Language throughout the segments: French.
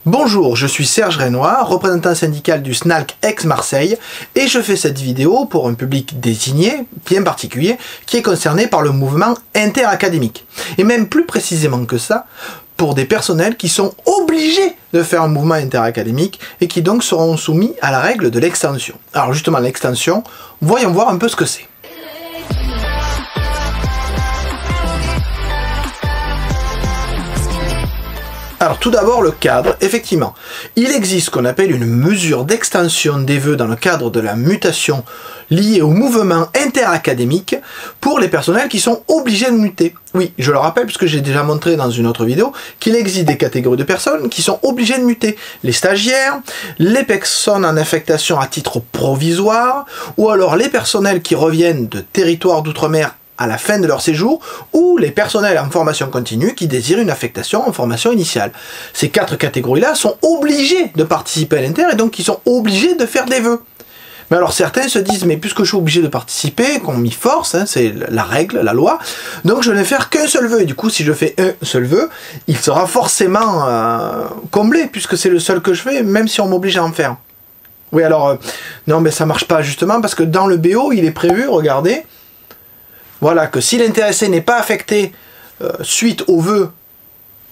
Bonjour, je suis Serge Renoir, représentant syndical du SNALC Aix-Marseille et je fais cette vidéo pour un public désigné, bien particulier, qui est concerné par le mouvement interacadémique. Et même plus précisément que ça, pour des personnels qui sont obligés de faire un mouvement interacadémique et qui donc seront soumis à la règle de l'extension. Alors justement, l'extension, voyons voir un peu ce que c'est. Alors tout d'abord le cadre, effectivement, il existe ce qu'on appelle une mesure d'extension des vœux dans le cadre de la mutation liée au mouvement interacadémique pour les personnels qui sont obligés de muter. Oui, je le rappelle puisque j'ai déjà montré dans une autre vidéo qu'il existe des catégories de personnes qui sont obligées de muter. Les stagiaires, les personnes en affectation à titre provisoire ou alors les personnels qui reviennent de territoires d'outre-mer à la fin de leur séjour, ou les personnels en formation continue qui désirent une affectation en formation initiale. Ces quatre catégories-là sont obligés de participer à l'inter et donc ils sont obligés de faire des vœux. Mais alors certains se disent, mais puisque je suis obligé de participer, qu'on m'y force, hein, c'est la règle, la loi, donc je ne vais faire qu'un seul vœu. Et du coup, si je fais un seul vœu, il sera forcément comblé, puisque c'est le seul que je fais, même si on m'oblige à en faire. Oui, alors, non, mais ça marche pas justement, parce que dans le BO, il est prévu, regardez, voilà, que si l'intéressé n'est pas affecté suite au vœu,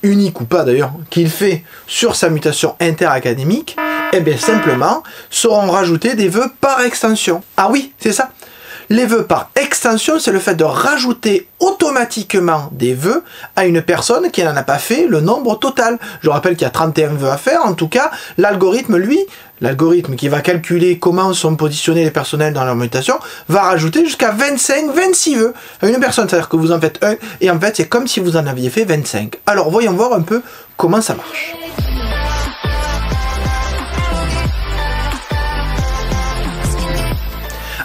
unique ou pas d'ailleurs, qu'il fait sur sa mutation interacadémique, eh bien simplement seront rajoutés des vœux par extension. Ah oui, c'est ça. Les vœux par extension, c'est le fait de rajouter automatiquement des vœux à une personne qui n'en a pas fait le nombre total. Je rappelle qu'il y a 31 vœux à faire. En tout cas, l'algorithme, lui, l'algorithme qui va calculer comment sont positionnés les personnels dans leur mutation, va rajouter jusqu'à 25, 26 vœux à une personne. C'est-à-dire que vous en faites un, et en fait, c'est comme si vous en aviez fait 25. Alors, voyons voir un peu comment ça marche.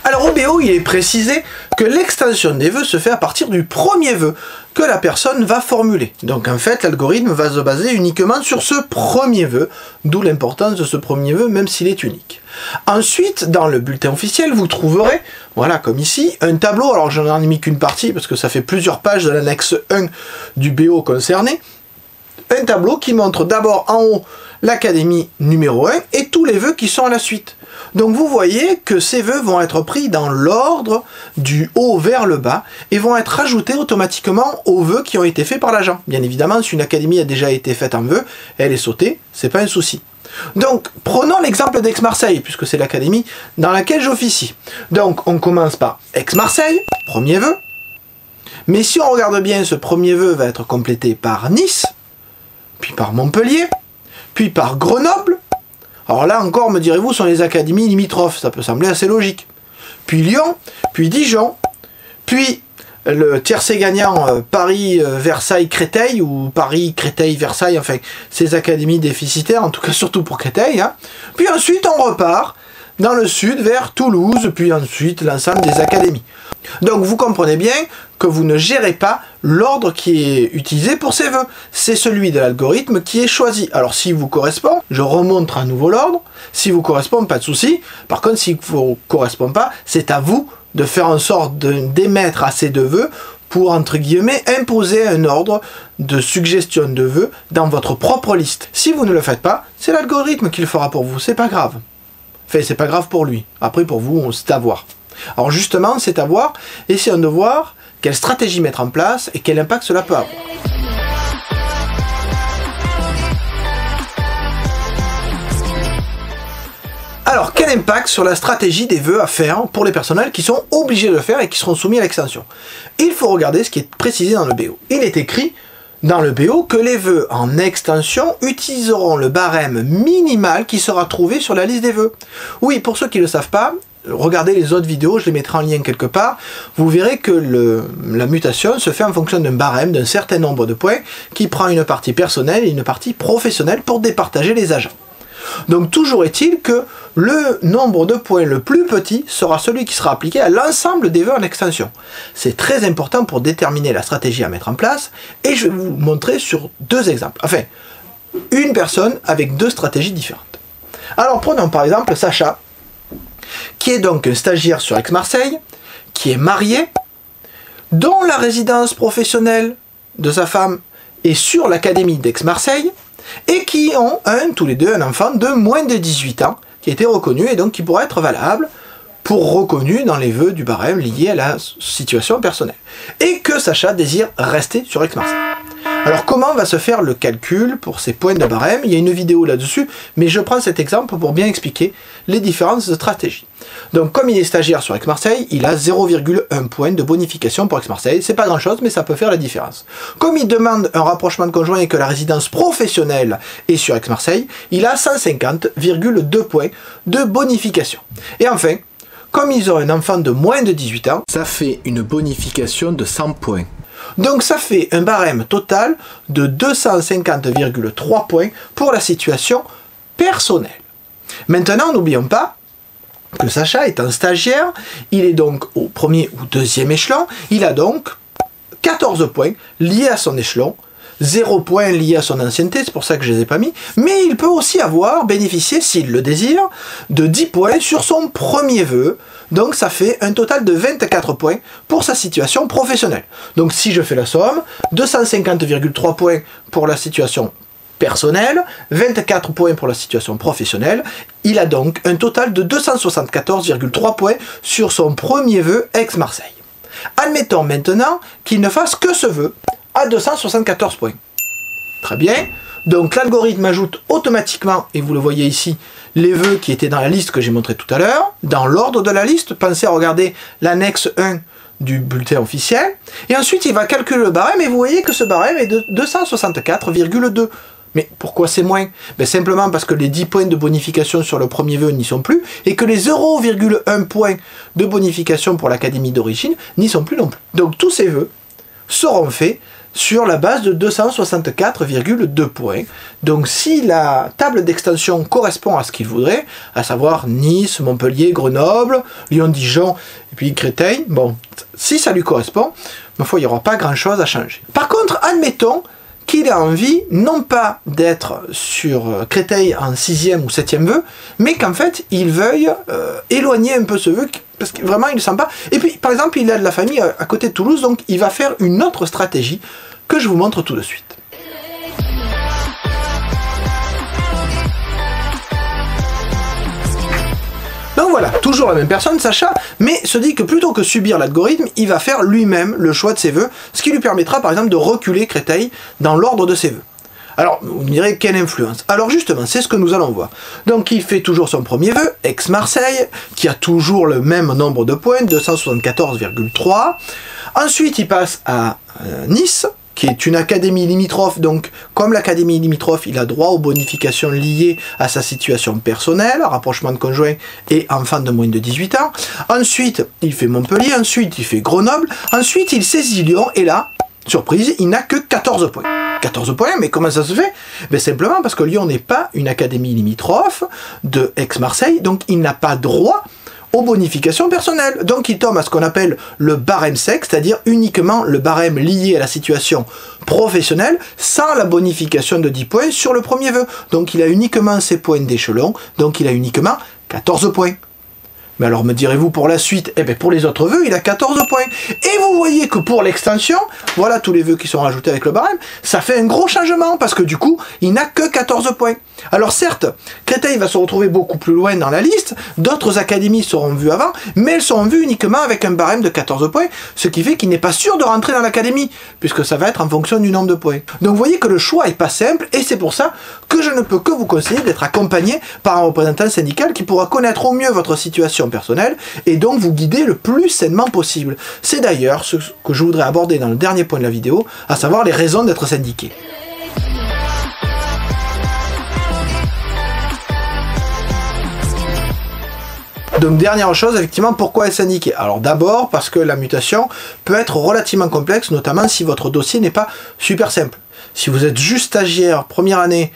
Alors au BO, il est précisé que l'extension des vœux se fait à partir du premier vœu que la personne va formuler. Donc en fait, l'algorithme va se baser uniquement sur ce premier vœu, d'où l'importance de ce premier vœu, même s'il est unique. Ensuite, dans le bulletin officiel, vous trouverez, voilà, comme ici, un tableau. Alors je n'en ai mis qu'une partie, parce que ça fait plusieurs pages de l'annexe 1 du BO concerné. Un tableau qui montre d'abord en haut l'académie numéro 1 et tous les vœux qui sont à la suite. Donc vous voyez que ces vœux vont être pris dans l'ordre du haut vers le bas et vont être ajoutés automatiquement aux vœux qui ont été faits par l'agent. Bien évidemment, si une académie a déjà été faite en vœux, elle est sautée, c'est pas un souci. Donc prenons l'exemple d'Aix-Marseille, puisque c'est l'académie dans laquelle j'officie. Donc on commence par Aix-Marseille, premier vœu. Mais si on regarde bien, ce premier vœu va être complété par Nice, puis par Montpellier, puis par Grenoble. Alors là encore, me direz-vous, sont les académies limitrophes, ça peut sembler assez logique. Puis Lyon, puis Dijon, puis le tiercé gagnant Paris, Versailles, Créteil, ou Paris, Créteil, Versailles, enfin, ces académies déficitaires, en tout cas surtout pour Créteil. Hein. Puis ensuite, on repart dans le sud vers Toulouse, puis ensuite l'ensemble des académies. Donc vous comprenez bien que vous ne gérez pas l'ordre qui est utilisé pour ces vœux. C'est celui de l'algorithme qui est choisi. Alors s'il vous correspond, je remonte à nouveau l'ordre. S'il vous correspond, pas de souci. Par contre, s'il ne vous correspond pas, c'est à vous de faire en sorte d'émettre assez de vœux pour, entre guillemets, imposer un ordre de suggestion de vœux dans votre propre liste. Si vous ne le faites pas, c'est l'algorithme qui le fera pour vous. C'est pas grave. Enfin, c'est pas grave pour lui. Après, pour vous, c'est à voir. Alors justement, c'est à voir, essayons de voir quelle stratégie mettre en place et quel impact cela peut avoir. Alors, quel impact sur la stratégie des vœux à faire pour les personnels qui sont obligés de le faire et qui seront soumis à l'extension? Il faut regarder ce qui est précisé dans le BO. Il est écrit dans le BO que les vœux en extension utiliseront le barème minimal qui sera trouvé sur la liste des vœux. Oui, pour ceux qui ne le savent pas, regardez les autres vidéos, je les mettrai en lien quelque part, vous verrez que la mutation se fait en fonction d'un barème, d'un certain nombre de points, qui prend une partie personnelle et une partie professionnelle pour départager les agents. Donc toujours est-il que le nombre de points le plus petit sera celui qui sera appliqué à l'ensemble des vœux en extension. C'est très important pour déterminer la stratégie à mettre en place, et je vais vous montrer sur deux exemples. Enfin, une personne avec deux stratégies différentes. Alors prenons par exemple Sacha, qui est donc un stagiaire sur Aix-Marseille, qui est marié, dont la résidence professionnelle de sa femme est sur l'académie d'Aix-Marseille, et qui ont tous les deux un enfant de moins de 18 ans qui a été reconnu et donc qui pourra être valable pour reconnu dans les vœux du barème liés à la situation personnelle. Et que Sacha désire rester sur Aix-Marseille. Alors comment va se faire le calcul pour ces points de barème? Il y a une vidéo là-dessus, mais je prends cet exemple pour bien expliquer les différentes stratégies. Donc comme il est stagiaire sur Aix-Marseille, il a 0,1 point de bonification pour Aix-Marseille. C'est pas grand-chose, mais ça peut faire la différence. Comme il demande un rapprochement de conjoint et que la résidence professionnelle est sur Aix-Marseille, il a 150,2 points de bonification. Et enfin, comme ils ont un enfant de moins de 18 ans, ça fait une bonification de 100 points. Donc ça fait un barème total de 250,3 points pour la situation personnelle. Maintenant, n'oublions pas que Sacha est un stagiaire, il est donc au premier ou deuxième échelon, il a donc 14 points liés à son échelon, 0 points liés à son ancienneté, c'est pour ça que je ne les ai pas mis, mais il peut aussi bénéficier, s'il le désire, de 10 points sur son premier vœu, donc ça fait un total de 24 points pour sa situation professionnelle. Donc si je fais la somme, 250,3 points pour la situation personnelle, 24 points pour la situation professionnelle, il a donc un total de 274,3 points sur son premier vœu Aix-Marseille. Admettons maintenant qu'il ne fasse que ce vœu à 274 points. Très bien, donc l'algorithme ajoute automatiquement, et vous le voyez ici, les vœux qui étaient dans la liste que j'ai montré tout à l'heure, dans l'ordre de la liste. Pensez à regarder l'annexe 1 du bulletin officiel, et ensuite il va calculer le barème, et vous voyez que ce barème est de 264,2. Mais pourquoi c'est moins? Ben simplement parce que les 10 points de bonification sur le premier vœu n'y sont plus, et que les 0,1 points de bonification pour l'académie d'origine n'y sont plus non plus. Donc tous ces vœux seront faits sur la base de 264,2 points. Donc si la table d'extension correspond à ce qu'il voudrait, à savoir Nice, Montpellier, Grenoble, Lyon, Dijon, et puis Créteil, bon, si ça lui correspond, ma foi, il n'y aura pas grand-chose à changer. Par contre, admettons qu'il a envie, non pas d'être sur Créteil en 6e ou 7e vœu, mais qu'en fait, il veuille éloigner un peu ce vœu, parce que vraiment, il ne le sent pas. Et puis, par exemple, il a de la famille à côté de Toulouse, donc il va faire une autre stratégie que je vous montre tout de suite. Donc voilà, toujours la même personne, Sacha, mais se dit que plutôt que subir l'algorithme, il va faire lui-même le choix de ses vœux, ce qui lui permettra par exemple de reculer Créteil dans l'ordre de ses vœux. Alors, vous me direz, quelle influence? Alors justement, c'est ce que nous allons voir. Donc il fait toujours son premier vœu, Aix-Marseille, qui a toujours le même nombre de points, 274,3. Ensuite, il passe à Nice, qui est une académie limitrophe, donc comme l'académie limitrophe, il a droit aux bonifications liées à sa situation personnelle, rapprochement de conjoint et enfant de moins de 18 ans. Ensuite, il fait Montpellier, ensuite il fait Grenoble, ensuite il saisit Lyon, et là, surprise, il n'a que 14 points. 14 points, mais comment ça se fait? Ben simplement parce que Lyon n'est pas une académie limitrophe de Aix-Marseille, donc il n'a pas droit aux bonifications personnelles. Donc il tombe à ce qu'on appelle le barème sec, c'est-à-dire uniquement le barème lié à la situation professionnelle, sans la bonification de 10 points sur le premier vœu. Donc il a uniquement ses points d'échelon, donc il a uniquement 14 points. Mais alors me direz-vous pour la suite, eh bien pour les autres vœux, il a 14 points. Et vous voyez que pour l'extension, voilà tous les vœux qui sont rajoutés avec le barème, ça fait un gros changement, parce que du coup, il n'a que 14 points. Alors certes, Créteil va se retrouver beaucoup plus loin dans la liste, d'autres académies seront vues avant, mais elles seront vues uniquement avec un barème de 14 points, ce qui fait qu'il n'est pas sûr de rentrer dans l'académie, puisque ça va être en fonction du nombre de points. Donc vous voyez que le choix n'est pas simple, et c'est pour ça que je ne peux que vous conseiller d'être accompagné par un représentant syndical qui pourra connaître au mieux votre situation personnelle, et donc vous guider le plus sainement possible. C'est d'ailleurs ce que je voudrais aborder dans le dernier point de la vidéo, à savoir les raisons d'être syndiqué. Donc dernière chose, effectivement, pourquoi être syndiqué? Alors d'abord parce que la mutation peut être relativement complexe, notamment si votre dossier n'est pas super simple. Si vous êtes juste stagiaire, première année,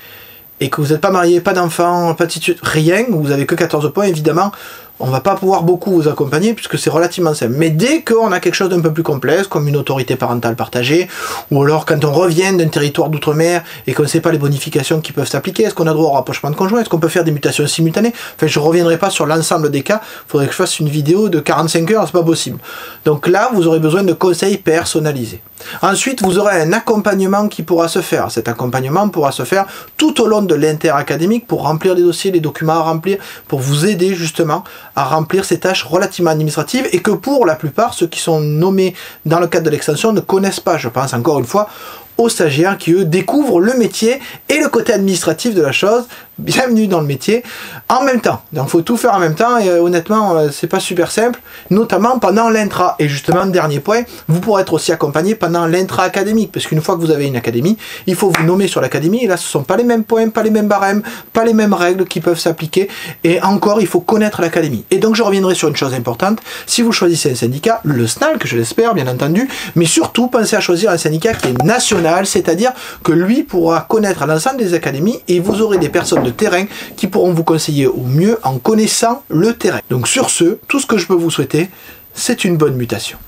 et que vous n'êtes pas marié, pas d'enfant, pas de situation, rien, vous avez que 14 points, évidemment, on va pas pouvoir beaucoup vous accompagner puisque c'est relativement simple. Mais dès qu'on a quelque chose d'un peu plus complexe, comme une autorité parentale partagée, ou alors quand on revient d'un territoire d'outre-mer et qu'on ne sait pas les bonifications qui peuvent s'appliquer, est-ce qu'on a droit au rapprochement de conjoints, est-ce qu'on peut faire des mutations simultanées? Enfin, je reviendrai pas sur l'ensemble des cas, il faudrait que je fasse une vidéo de 45 heures, c'est pas possible. Donc là, vous aurez besoin de conseils personnalisés. Ensuite, vous aurez un accompagnement qui pourra se faire. Cet accompagnement pourra se faire tout au long de l'inter-académique pour remplir les dossiers, les documents à remplir, pour vous aider justement à remplir ces tâches relativement administratives et que pour la plupart, ceux qui sont nommés dans le cadre de l'extension ne connaissent pas. Je pense encore une fois aux stagiaires qui, eux, découvrent le métier et le côté administratif de la chose. Bienvenue dans le métier en même temps. Donc, il faut tout faire en même temps et honnêtement, c'est pas super simple, notamment pendant l'intra. Et justement, dernier point, vous pourrez être aussi accompagné pendant l'intra-académique, parce qu'une fois que vous avez une académie, il faut vous nommer sur l'académie et là, ce sont pas les mêmes points, pas les mêmes barèmes, pas les mêmes règles qui peuvent s'appliquer et encore, il faut connaître l'académie. Et donc, je reviendrai sur une chose importante. Si vous choisissez un syndicat, le SNAL, que je l'espère, bien entendu, mais surtout, pensez à choisir un syndicat qui est national, c'est-à-dire que lui pourra connaître l'ensemble des académies et vous aurez des personnes de terrain qui pourront vous conseiller au mieux en connaissant le terrain. Donc sur ce, tout ce que je peux vous souhaiter, c'est une bonne mutation.